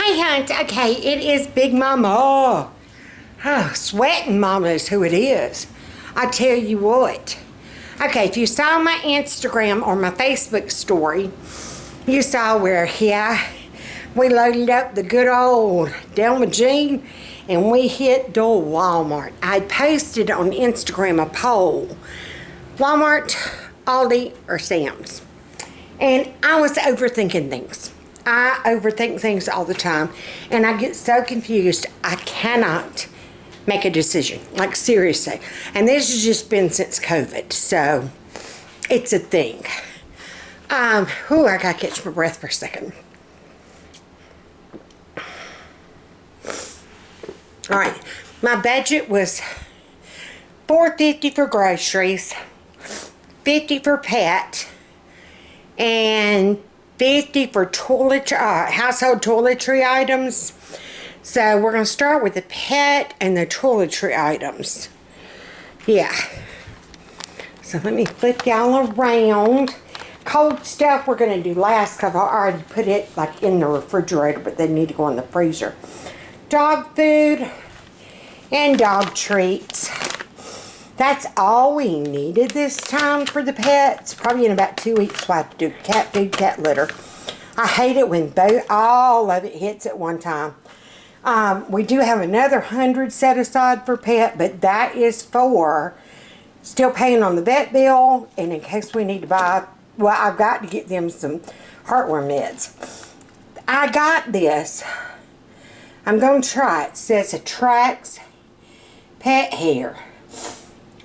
Hey, Hunt. Okay, it is Big Mama. Oh, Sweating Mama is who it is. I tell you what. Okay, if you saw my Instagram or my Facebook story, you saw where, we loaded up the good old Delma Jean and we hit the Walmart. I posted on Instagram a poll. Walmart, Aldi, or Sam's. And I was overthinking things. I overthink things all the time. And I get so confused, I cannot make a decision. Like, seriously. And this has just been since COVID. So, it's a thing. I gotta catch my breath for a second. Alright, my budget was $4.50 for groceries, $50 for pet, and $50 for household toiletry items. So we're going to start with the pet and the toiletry items. Yeah. So let me flip y'all around. Cold stuff we're going to do last because I already put it like in the refrigerator, but they need to go in the freezer. Dog food and dog treats. That's all we needed this time for the pets. Probably in about 2 weeks we'll have to do cat food, cat litter. I hate it when all of it hits at one time. We do have another 100 set aside for pet, but that is for still paying on the vet bill and in case we need to buy, well, I've got to get them some heartworm meds. I got this. I'm going to try it. It says attracts pet hair.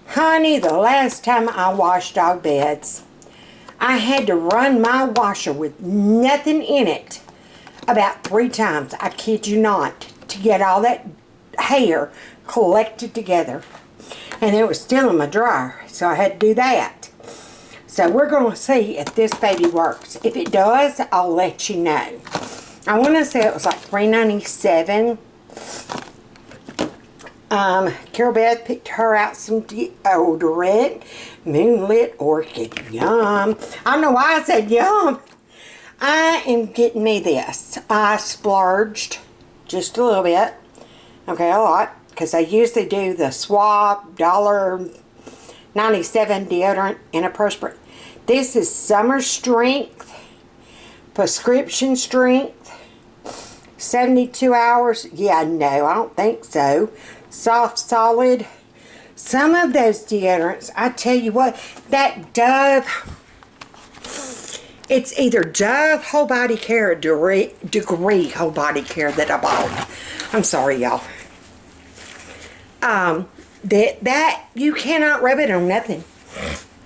Honey, the last time I washed dog beds, I had to run my washer with nothing in it about 3 times. I kid you not. To get all that hair collected together. And it was still in my dryer. So I had to do that. So we're going to see if this baby works. If it does, I'll let you know. I want to say it was like $3.97. Carol Beth picked her out some deodorant. Moonlit Orchid. Yum. I don't know why I said yum. I am getting me this. I splurged just a little bit. Okay, a lot. Because I usually do the swap $1.97 deodorant and a perspirant. This is Summer Strength. Prescription Strength. 72 hours. Yeah, no, I don't think so. Soft Solid. Some of those deodorants, I tell you what, that Dove, it's either Dove Whole Body Care or Degree Whole Body Care that I bought. I'm sorry, y'all. That you cannot rub it on nothing.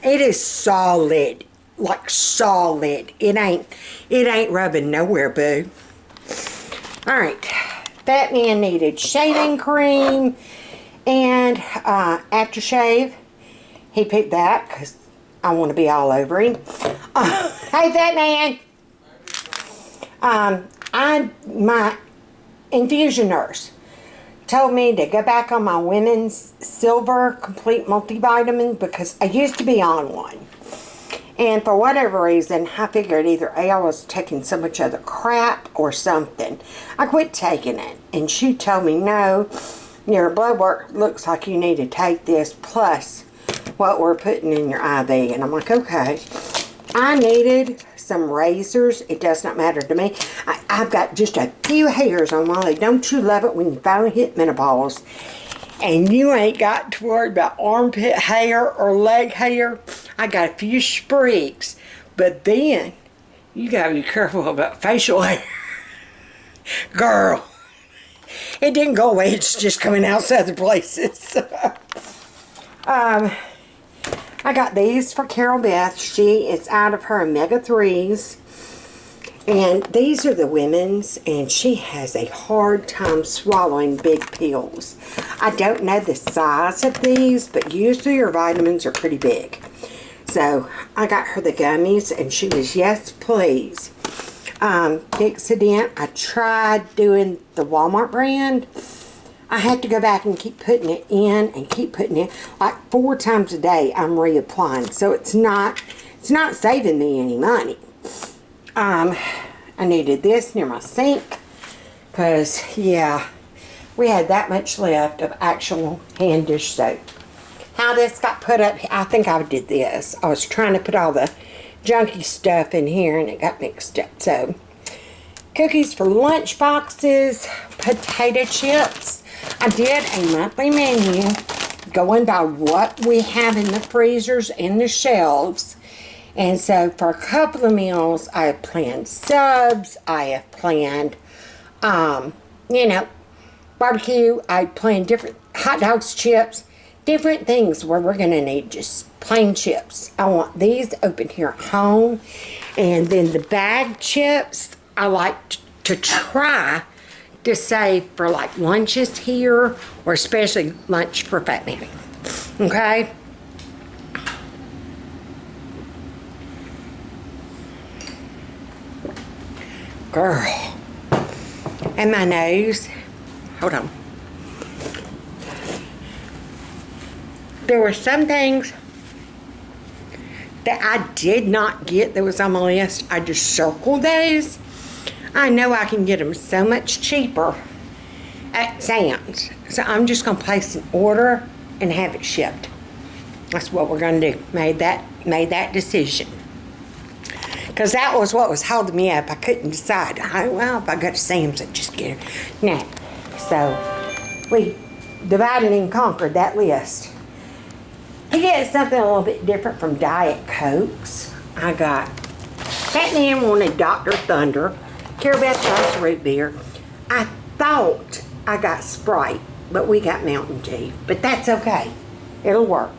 It is solid, like solid. It ain't rubbing nowhere, boo. All right, FATMAN needed shaving cream and aftershave. He picked that because I want to be all over him. Hey, FATMAN. My infusion nurse told me to go back on my women's silver complete multivitamin because I used to be on one. And for whatever reason, I figured either A, I was taking so much other crap or something. I quit taking it. And she told me, no, your blood work looks like you need to take this plus what we're putting in your IV. And I'm like, okay. I needed some razors. It does not matter to me. I've got just a few hairs on my leg. Don't you love it when you finally hit menopause and you ain't got to worry about armpit hair or leg hair? I got a few sprigs, but then you gotta be careful about facial hair. Girl, it didn't go away. It's just coming out other places. I got these for Carol Beth. She is out of her omega-3s. And these are the women's, and she has a hard time swallowing big pills. I don't know the size of these, but usually her vitamins are pretty big. So I got her the gummies, and she was, yes, please. Fixodent, I tried doing the Walmart brand. I had to go back and keep putting it in and keep putting it. Like 4 times a day I'm reapplying. So it's not saving me any money. I needed this near my sink Because, yeah, we had that much left of actual hand dish soap. How this got put up, I think I did this. I was trying to put all the junky stuff in here and it got mixed up. So, cookies for lunch boxes, potato chips. I did a monthly menu going by what we have in the freezers and the shelves. And so for a couple of meals, I have planned subs. I have planned, you know, barbecue. I planned different hot dogs, chips, different things where we're going to need just plain chips. I want these open here at home. And then the bag chips, I like to try to save for like lunches here, or especially lunch for FATMAN. Okay? Girl. And my nose. Hold on. There were some things that I did not get that was on my list. I just circled those. I know I can get them so much cheaper at Sam's. So I'm just going to place an order and have it shipped. That's what we're going to do. Made that decision. Because that was what was holding me up. I couldn't decide. Well, if I go to Sam's, I'd just get it. No. So we divided and conquered that list. To get something a little bit different from Diet Cokes, I got FATMAN wanted Dr. Thunder. Carol Beth likes root beer. I thought I got Sprite, but we got Mountain Dew. But that's okay. It'll work.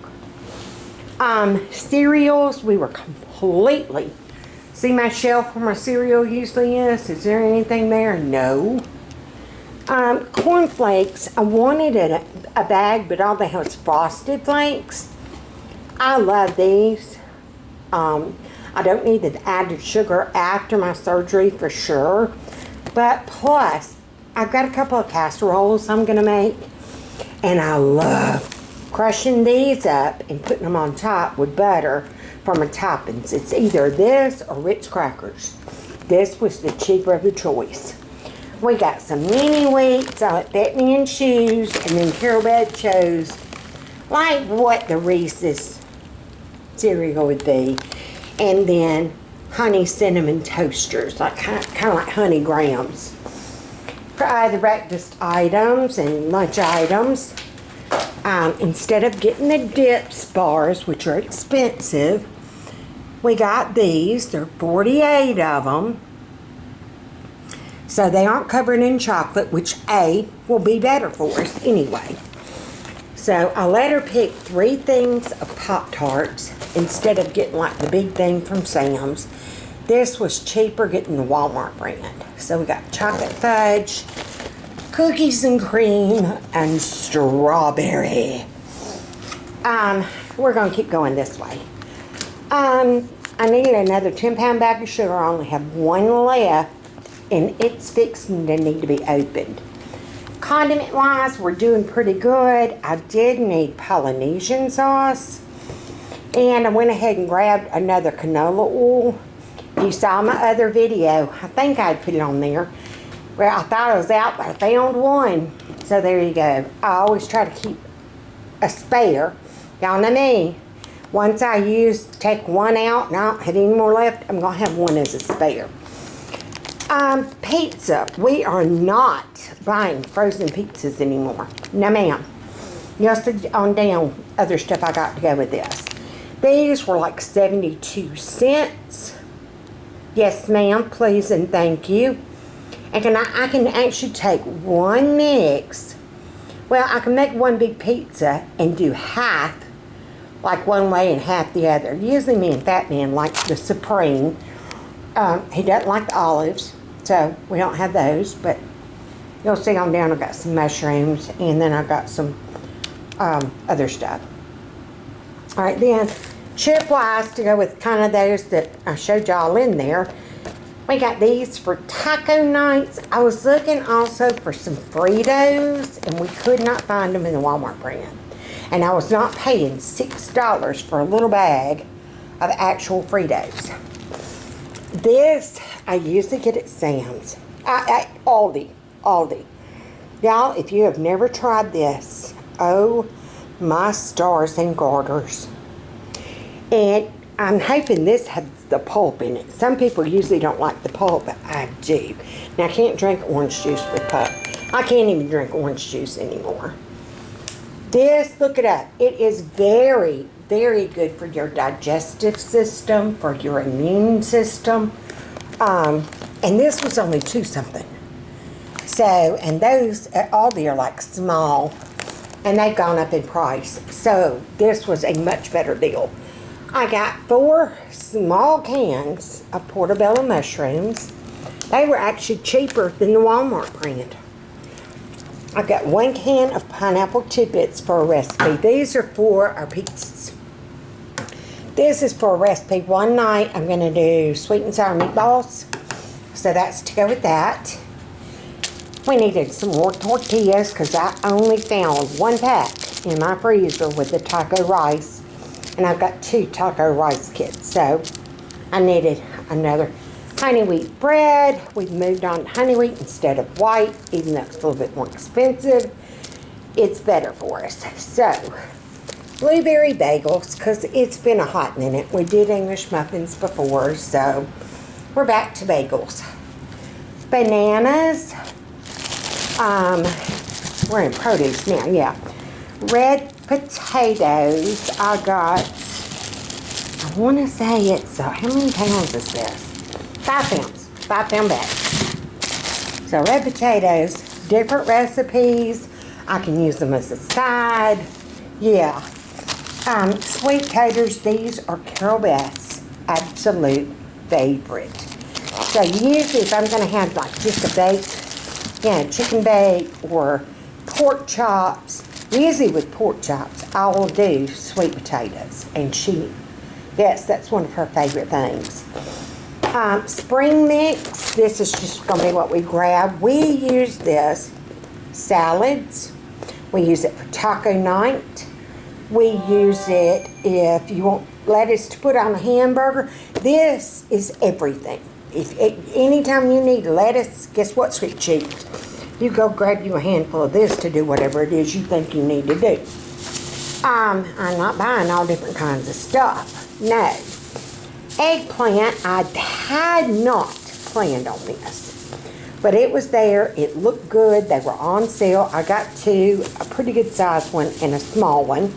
Cereals, we were completely... See my shelf where my cereal usually is? Is there anything there? No. Cornflakes, I wanted a bag, but all they have is Frosted Flakes. I love these. I don't need the added sugar after my surgery for sure. But plus, I've got a couple of casseroles I'm going to make. And I love crushing these up and putting them on top with butter for my toppings. It's either this or Ritz crackers. This was the cheaper of the choice. We got some mini wheats. I let me in shoes. And then Carol Beth chose like what the Reese's cereal would be. And then honey cinnamon toasters, like kind of like honey grams. For the breakfast items and lunch items, instead of getting the dips bars, which are expensive, we got these. There are 48 of them. So they aren't covered in chocolate, which will be better for us anyway. So I let her pick 3 things of Pop-Tarts instead of getting like the big thing from Sam's. This was cheaper getting the Walmart brand. So we got chocolate fudge, cookies and cream, and strawberry. We're going to keep going this way. I need another 10-pound bag of sugar. I only have 1 left, and it's fixing to need to be opened. Condiment-wise, we're doing pretty good. I did need Polynesian sauce. And I went ahead and grabbed another canola oil. You saw my other video. I think I put it on there. Well, I thought it was out, but I found one. So there you go. I always try to keep a spare. Y'all know me. Once I take one out and I don't have any more left, I'm going to have one as a spare. Pizza. We are not buying frozen pizzas anymore. No, ma'am. Just on down other stuff I got to go with this. These were like 72 cents. Yes, ma'am. Please and thank you. And I can actually take one mix. Well, I can make one big pizza and do half like one way and half the other. Usually me and FATMAN like the Supreme. He doesn't like the olives, so we don't have those. But you'll see on down I've got some mushrooms, and then I've got some other stuff. Alright, then chip-wise, to go with kind of those that I showed y'all in there, we got these for taco nights. I was looking also for some Fritos, and we could not find them in the Walmart brand. And I was not paying $6 for a little bag of actual Fritos. This, I usually get at Sam's. At Aldi. Aldi. Y'all, if you have never tried this, oh my stars and garters. And I'm hoping this has the pulp in it. Some people usually don't like the pulp, but I do. Now, I can't drink orange juice with pulp. I can't even drink orange juice anymore. This, look it up. It is very, very good for your digestive system, for your immune system. And this was only $2 something. So, and those at Aldi are like small, and they've gone up in price. So, this was a much better deal. I got 4 small cans of portobello mushrooms. They were actually cheaper than the Walmart brand. I got 1 can of pineapple tidbits for a recipe. These are for our pizzas. This is for a recipe. One night I'm going to do sweet and sour meatballs. So that's to go with that. We needed some more tortillas because I only found 1 pack in my freezer with the taco rice. And I've got 2 taco rice kits. So I needed another honey wheat bread. We've moved on to honey wheat instead of white, even though it's a little bit more expensive. It's better for us. So, blueberry bagels, because it's been a hot minute. We did English muffins before, so we're back to bagels. Bananas. We're in produce now, yeah. Red potatoes. I got, I want to say it's, how many pounds is this? 5 pounds, 5 pound bag. So red potatoes, different recipes. I can use them as a side. Yeah. Sweet taters, these are Carol Beth's absolute favorite. So usually if I'm going to have like just a baked, chicken bake or pork chops, usually with pork chops, I will do sweet potatoes. And yes, that's one of her favorite things. Spring mix, this is just going to be what we grab. We use this salads. We use it for taco night. We use it if you want lettuce to put on a hamburger. This is everything. Anytime you need lettuce, guess what, sweet cheeks? You go grab you a handful of this to do whatever it is you think you need to do. I'm not buying all different kinds of stuff. No. Eggplant, I had not planned on this, but it was there. It looked good. They were on sale. I got 2, a pretty good sized one and a small one.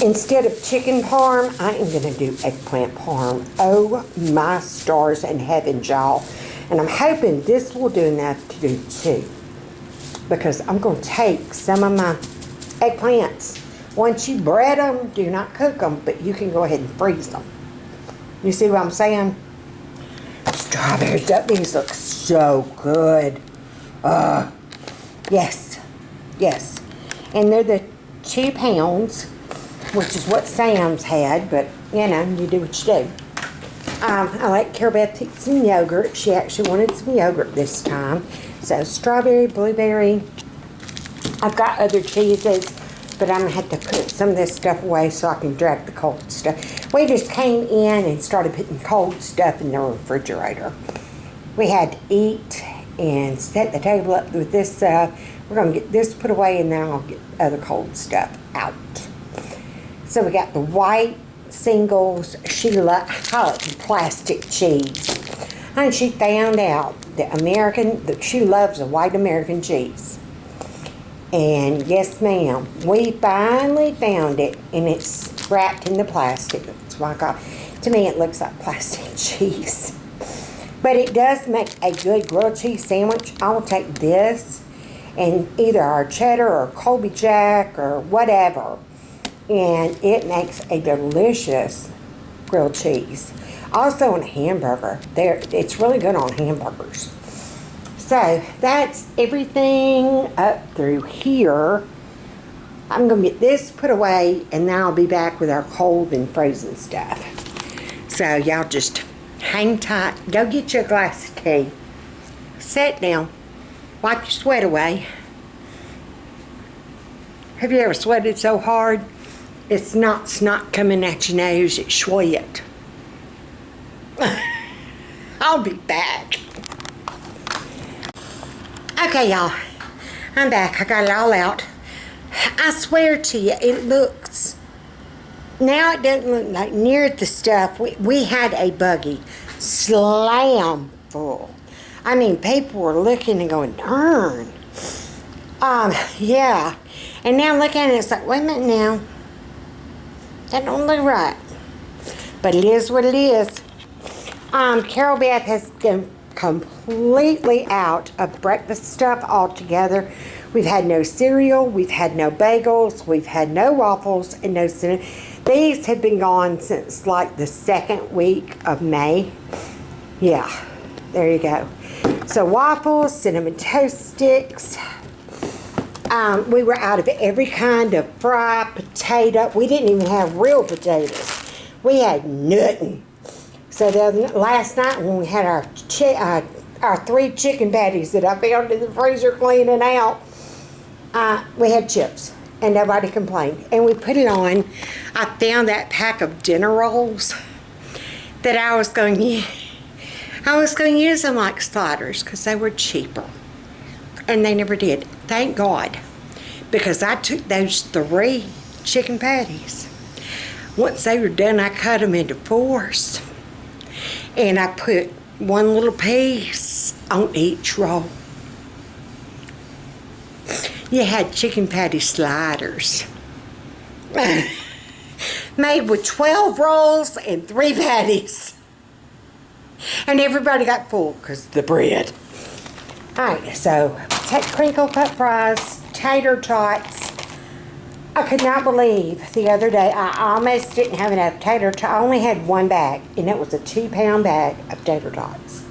Instead of chicken parm, I am going to do eggplant parm. Oh my stars and heavens, y'all. And I'm hoping this will do enough to do 2, because I'm going to take some of my eggplants. Once you bread them, do not cook them, but you can go ahead and freeze them. You see what I'm saying? Strawberries, these look so good. Yes. And they're the 2 pounds, which is what Sam's had, but you do what you do. I let Carol Beth pick some yogurt. She actually wanted some yogurt this time. So strawberry, blueberry. I've got other cheeses, but I'm going to have to put some of this stuff away so I can drag the cold stuff. We just came in and started putting cold stuff in the refrigerator. We had to eat and set the table up with this stuff. We're going to get this put away, and then I'll get other cold stuff out. So we got the white singles. She loved plastic cheese. And she found out that she loves a white American cheese. And yes, ma'am, we finally found it, and it's wrapped in the plastic. That's why to me it looks like plastic cheese. But it does make a good grilled cheese sandwich. I will take this and either our cheddar or Colby Jack or whatever, and it makes a delicious grilled cheese. Also on a hamburger. It's really good on hamburgers. So that's everything up through here. I'm going to get this put away, and then I'll be back with our cold and frozen stuff. So y'all just hang tight. Go get you a glass of tea. Sit down. Wipe your sweat away. Have you ever sweated so hard? It's not snot coming at your nose, it's sweat. I'll be back. Okay, y'all. I'm back. I got it all out. I swear to you, it looks... Now it doesn't look like near the stuff. We had a buggy slam full. I mean, people were looking and going, darn. Yeah. And now look at it, it's like, wait a minute now. That don't look right. But it is what it is. Carol Beth has been completely out of breakfast stuff altogether. We've had no cereal, we've had no bagels, we've had no waffles, and no cinnamon. These have been gone since like the 2nd week of May. Yeah, there you go. So waffles, cinnamon toast sticks. We were out of every kind of fried potato. We didn't even have real potatoes. We had nothing. So last night when we had our 3 chicken patties that I found in the freezer cleaning out, we had chips and nobody complained. And we put it on. I found that pack of dinner rolls that I was going to use them like sliders because they were cheaper. And they never did. Thank God. Because I took those 3 chicken patties. Once they were done, I cut them into 4s. And I put 1 little piece on each roll. You had chicken patty sliders. Made with 12 rolls and 3 patties. And everybody got full because of the bread. Alright, so crinkle cut fries, tater tots. I could not believe the other day I almost didn't have enough tater tots. I only had 1 bag, and it was a 2-pound bag of tater tots.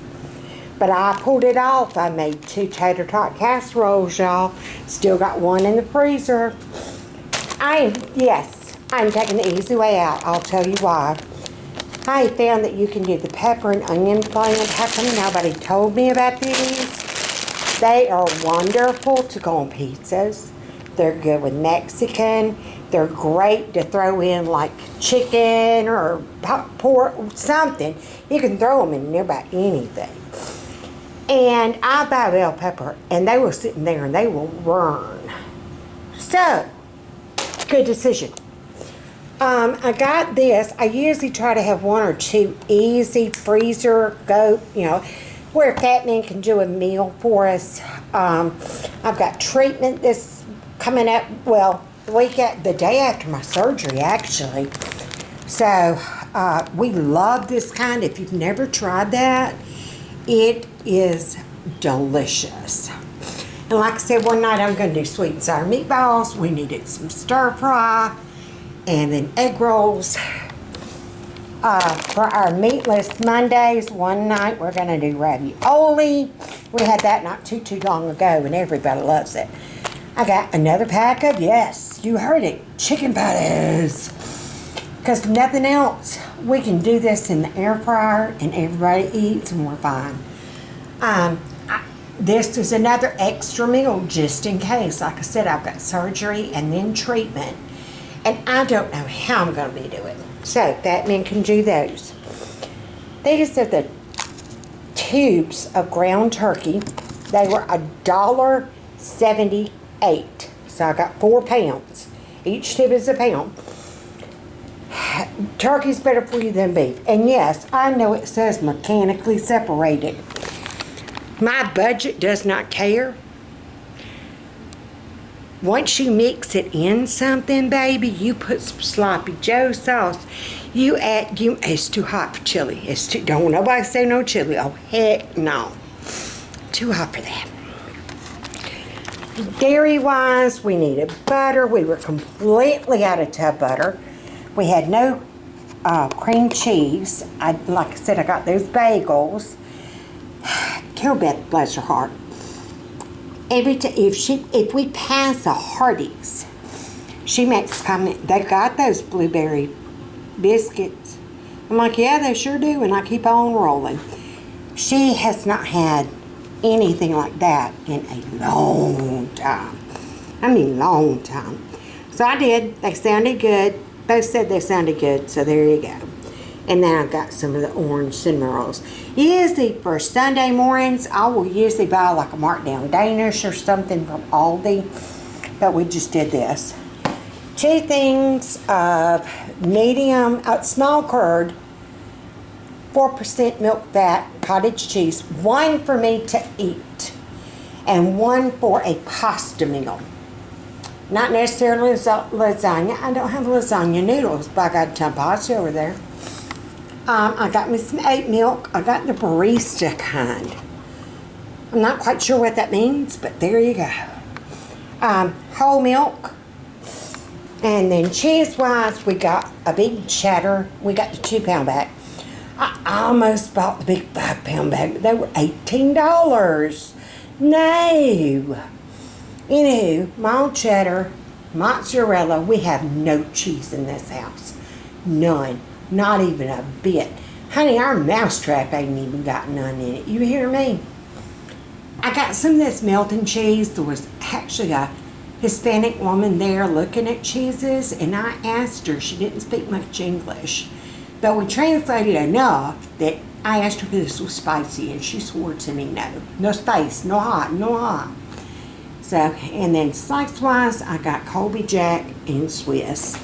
But I pulled it off. I made 2 tater tot casseroles, y'all. Still got 1 in the freezer. I'm taking the easy way out. I'll tell you why. I found that you can do the pepper and onion blend. How come nobody told me about these? They are wonderful to go on pizzas. They're good with Mexican. They're great to throw in like chicken or pork, something. You can throw them in about anything. And I buy bell pepper, and they were sitting there, and they will burn. So, good decision. I got this. I usually try to have 1 or 2 easy freezer where FATMAN can do a meal for us. I've got treatment this coming up, well, the day after my surgery, actually. So, we love this kind. If you've never tried that, it is delicious. And like I said, one night I'm going to do sweet and sour meatballs. We needed some stir fry. And then egg rolls. For our meatless Mondays, one night we're going to do ravioli. We had that not too long ago, and everybody loves it. I got another pack of, yes, you heard it, chicken patties. Because nothing else, we can do this in the air fryer, and everybody eats, and we're fine. This is another extra meal just in case. Like I said, I've got surgery and then treatment. And I don't know how I'm going to be doing. So, FATMAN can do those. These are the tubes of ground turkey. They were $1.78. So, I got 4 pounds. Each tube is a pound. Turkey's better for you than beef. And yes, I know it says mechanically separated. My budget does not care. Once you mix it in something, baby, you put some sloppy Joe sauce. It's too hot for chili. Don't nobody say no chili. Oh, heck no. Too hot for that. Dairy-wise, we needed butter. We were completely out of tub butter. We had no cream cheese. Like I said, I got those bagels. Carol Beth, bless her heart. If we pass a Hardee's, she makes comment, they got those blueberry biscuits. I'm like, yeah, they sure do, and I keep on rolling. She has not had anything like that in a long time. I mean, long time. So I did. They sounded good. Both said they sounded good, so there you go. And then I've got some of the orange cinnamon rolls. Usually for Sunday mornings, I will usually buy like a markdown Danish or something from Aldi. But we just did this. 2 things of medium, small curd, 4% milk fat, cottage cheese. 1 for me to eat. And 1 for a pasta meal. Not necessarily lasagna. I don't have lasagna noodles, but I got a ton of pasta over there. I got me some oat milk. I got the barista kind. I'm not quite sure what that means, but there you go. Whole milk. And then cheese-wise, we got a big cheddar. We got the 2-pound bag. I almost bought the big 5-pound bag, but they were $18. No. Anywho, mild cheddar, mozzarella. We have no cheese in this house. None. Not even a bit. Honey, our mousetrap ain't even got none in it. You hear me? I got some of this melting cheese. There was actually a Hispanic woman there looking at cheeses, and I asked her. She didn't speak much English. But we translated enough that I asked her if this was spicy, and she swore to me, no. No spice, no hot, no hot. So, and then slice-wise, I got Colby Jack and Swiss.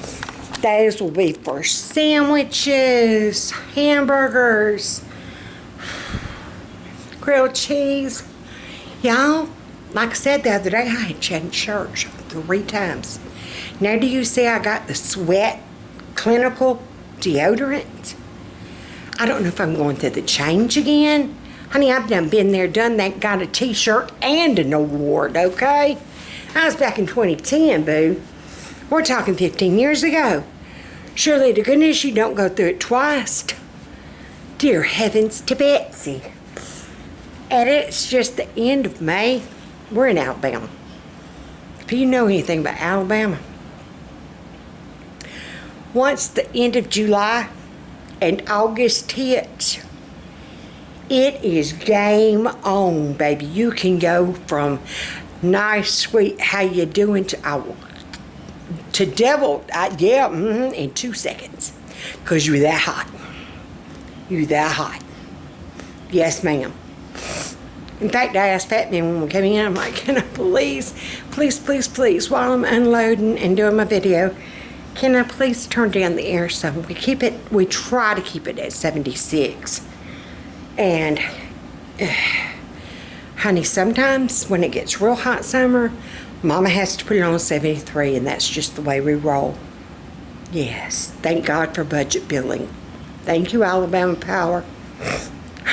Those will be for sandwiches, hamburgers, grilled cheese. Y'all, like I said the other day, I had chatted church 3 times. Now do you see I got the Sweat Clinical deodorant? I don't know if I'm going through the change again. Honey, I've been there, done that, got a t-shirt and an award, okay? I was back in 2010, boo. We're talking 15 years ago. Surely to goodness you don't go through it twice. Dear heavens to Betsy. And it's just the end of May. We're in Alabama. If you know anything about Alabama, once the end of July and August hits, it is game on, baby. You can go from nice, sweet, how you doing to devil, in 2 seconds. Because you're that hot. You're that hot. Yes, ma'am. In fact, I asked FATMAN when we came in, I'm like, can I please, while I'm unloading and doing my video, can I please turn down the air some? We try to keep it at 76. And, honey, sometimes when it gets real hot summer, Mama has to put it on 73, and that's just the way we roll. Yes, thank God for budget billing. Thank you, Alabama Power.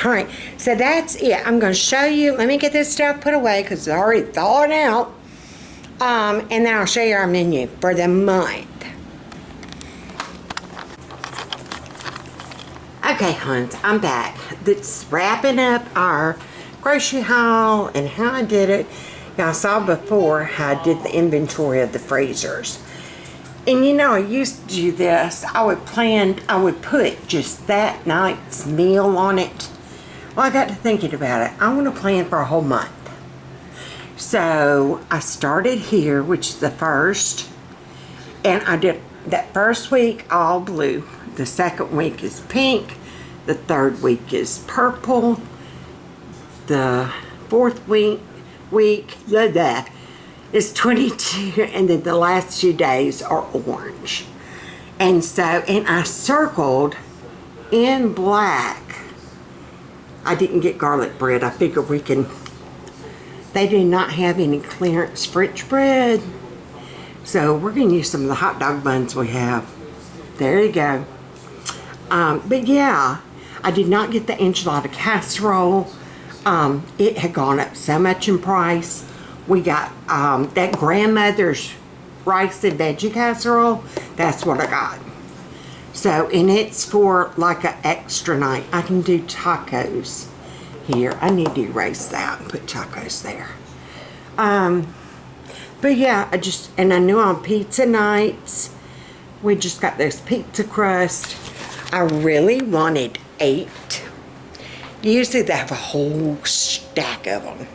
All right, so that's it. I'm going to show you. Let me get this stuff put away because it's already thawed out. And then I'll show you our menu for the month. Okay, huns, I'm back. That's wrapping up our grocery haul and how I did it. Y'all saw before how I did the inventory of the freezers. And you know, I used to do this. I would put just that night's meal on it. Well, I got to thinking about it. I want to plan for a whole month. So I started here, which is the first. And I did that first week all blue. The second week is pink. The third week is purple. The fourth week is 22, and then the last 2 days are orange. And so, and I circled in black. I didn't get garlic bread. I figured we can. They do not have any clearance French bread, so we're going to use some of the hot dog buns we have. There you go. But yeah, I did not get the enchilada casserole. It had gone up so much in price. We got that grandmother's rice and veggie casserole. That's what I got. So, and it's for like an extra night. I can do tacos here. I need to erase that and put tacos there. But yeah, and I knew on pizza nights, we just got those pizza crust. I really wanted 8. Usually they have a whole stack of them.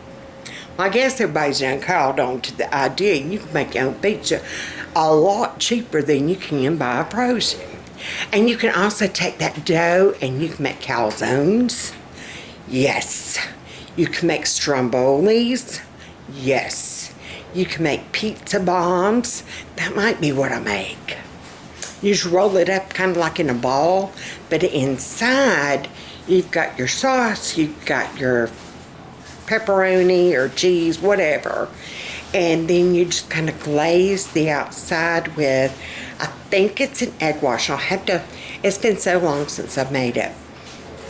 Well, I guess everybody's done called on to the idea you can make your own pizza a lot cheaper than you can buy frozen. And you can also take that dough and you can make calzones. Yes. You can make strombolis. Yes. You can make pizza bombs. That might be what I make. You just roll it up kind of like in a ball, but inside you've got your sauce, you've got your pepperoni or cheese, whatever. And then you just kind of glaze the outside with, I think it's an egg wash. I'll have to, it's been so long since I've made it.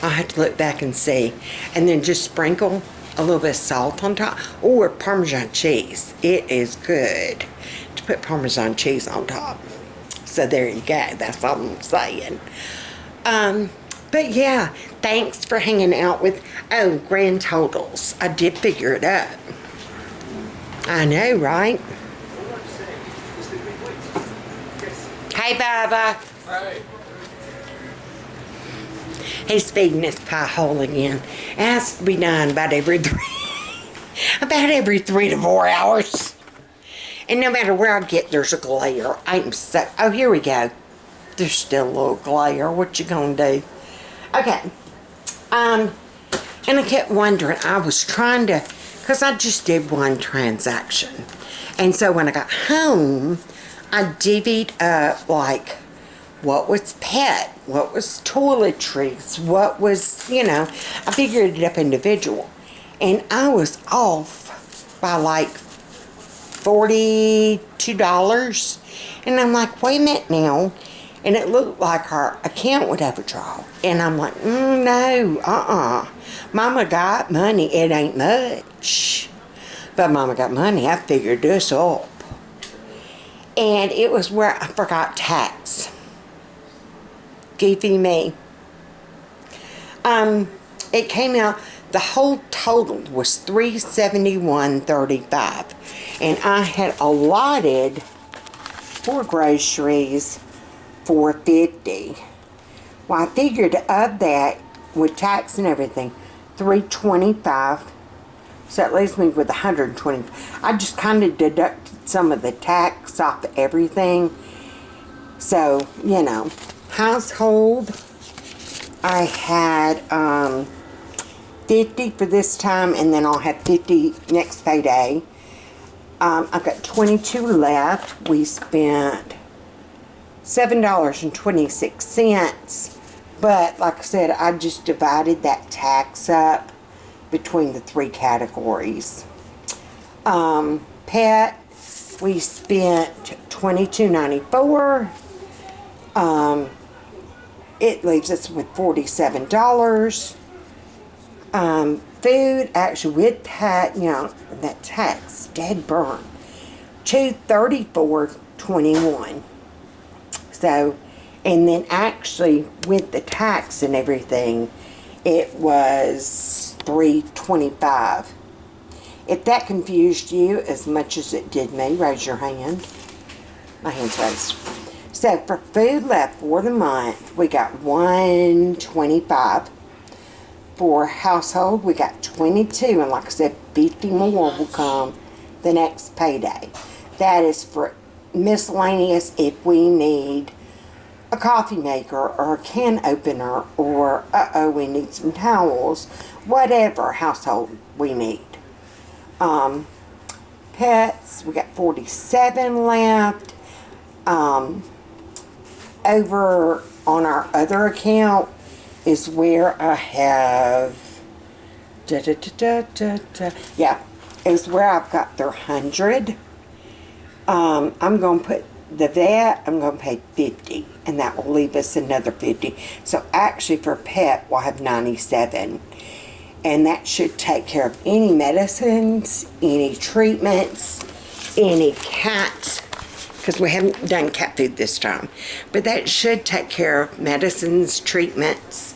I'll have to look back and see. And then just sprinkle a little bit of salt on top, or Parmesan cheese. It is good to put Parmesan cheese on top. So there you go, that's all I'm saying. But yeah, thanks for hanging out with, oh, grand totals. I did figure it out. I know, right? Hey, Bubba. Hey. He's feeding his pie hole again. It has to be done about every 3 to 4 hours. And no matter where I get, there's a glare. I'm so, oh, here we go. There's still a little glare. What you gonna do? Okay. And I kept wondering, I was trying to, because I just did one transaction. And so when I got home, I divvied up, like, what was pet, what was toiletries, what was, you know, I figured it up individual. And I was off by like $42. And I'm like, wait a minute now. And it looked like our account would overdraw. And I'm like, no, Mama got money. It ain't much. But Mama got money. I figured this up. And it was where I forgot tax. Goofy me. It came out, the whole total was $371.35. And I had allotted for groceries $450. Well, I figured of that, with tax and everything, $325. So it leaves me with $120. I just kind of deducted some of the tax off of everything. So, you know, household, I had 50 for this time, and then I'll have 50 next payday. I've got 22 left. We spent $7.26, but like I said, I just divided that tax up between the 3 categories. Pet, we spent $22.94. It leaves us with $47. Food, actually with tax, you know, that tax, dead burn, $234.21. So, and then actually with the tax and everything, it was $325. If that confused you as much as it did me, raise your hand. My hand's raised. So for food left for the month, we got $125. For household, we got 22, and like I said, 50 more will come the next payday. That is for miscellaneous if we need a coffee maker or a can opener, or we need some towels, whatever household we need. Pets, we got 47 left. Over on our other account is where I have yeah, is where I've got their 100. I'm going to put the vet, I'm going to pay 50, and that will leave us another 50. So actually for pet, we'll have 97. And that should take care of any medicines, any treatments, any cats, because we haven't done cat food this time. But that should take care of medicines, treatments,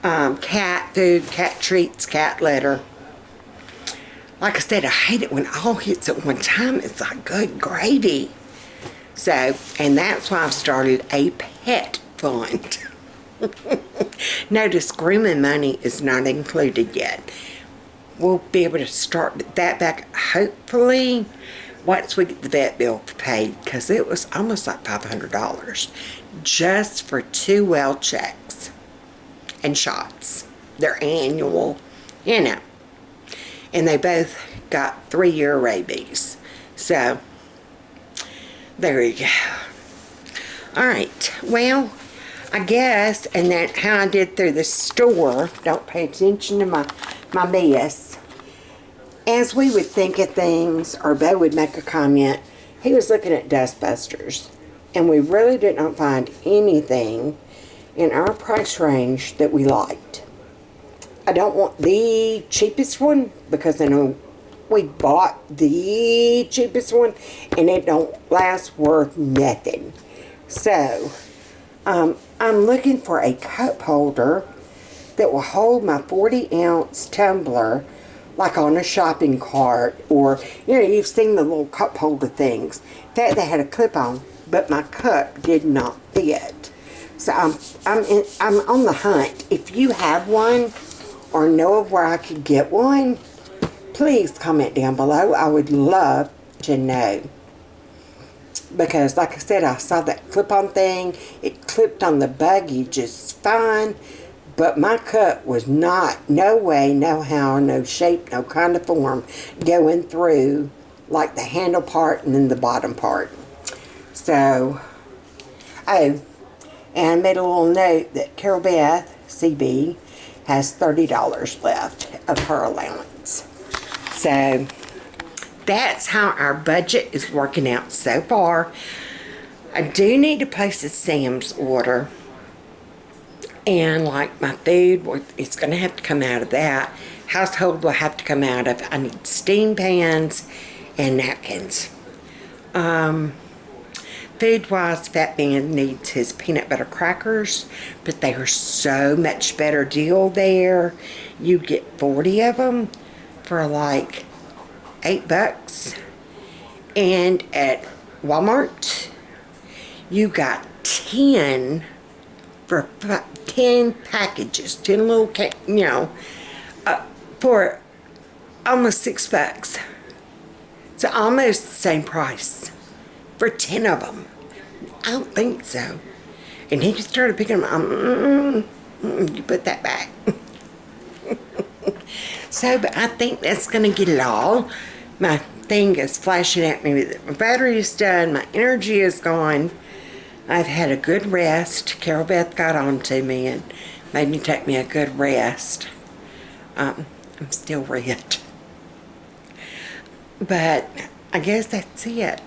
cat food, cat treats, cat litter. Like I said, I hate it when all hits at one time. It's like good gravy. So, and that's why I've started a pet fund. Notice grooming money is not included yet. We'll be able to start that back, hopefully, once we get the vet bill paid, because it was almost like $500. just for 2 well checks and shots. They're annual, you know. And they both got 3-year rabies. So, there you go. Alright, well, I guess, and that's how I did through the store. Don't pay attention to my mess. As we would think of things, or Bo would make a comment, he was looking at dustbusters. And we really did not find anything in our price range that we liked. I don't want the cheapest one, because I know we bought the cheapest one and it don't last worth nothing. So, I'm looking for a cup holder that will hold my 40-ounce tumbler, like on a shopping cart, or, you know, you've seen the little cup holder things. In fact, they had a clip on, but my cup did not fit. So I'm on the hunt. If you have one or know of where I could get one, please comment down below. I would love to know. Because, like I said, I saw that clip-on thing. It clipped on the buggy just fine. But my cup was not, no way, no how, no shape, no kind of form, going through like the handle part and then the bottom part. So, oh, and I made a little note that Carol Beth, CB, has $30 left of her allowance. So, that's how our budget is working out so far. I do need to place a Sam's order. And like my food, it's going to have to come out of that. Household will have to come out of, I need steam pans and napkins. Food-wise, Fatman needs his peanut butter crackers, but they are so much better deal there. You get 40 of them for like $8. And at Walmart, you got 10 for 10 packages, 10 little, you know, for almost $6. It's almost the same price for 10 of them. I don't think so. And he started picking them up. You put that back. So, but I think that's going to get it all. My thing is flashing at me that my battery is done, my energy is gone. I've had a good rest. Carol Beth got on to me and made me take me a good rest. I'm still red. But I guess that's it.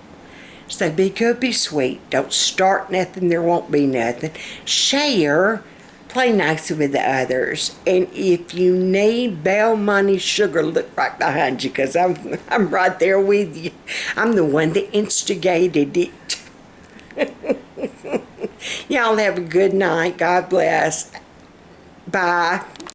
So be good, be sweet. Don't start nothing, there won't be nothing. Share. Play nice with the others. And if you need bail money, sugar, look right behind you, because I'm right there with you. I'm the one that instigated it. Y'all have a good night. God bless. Bye.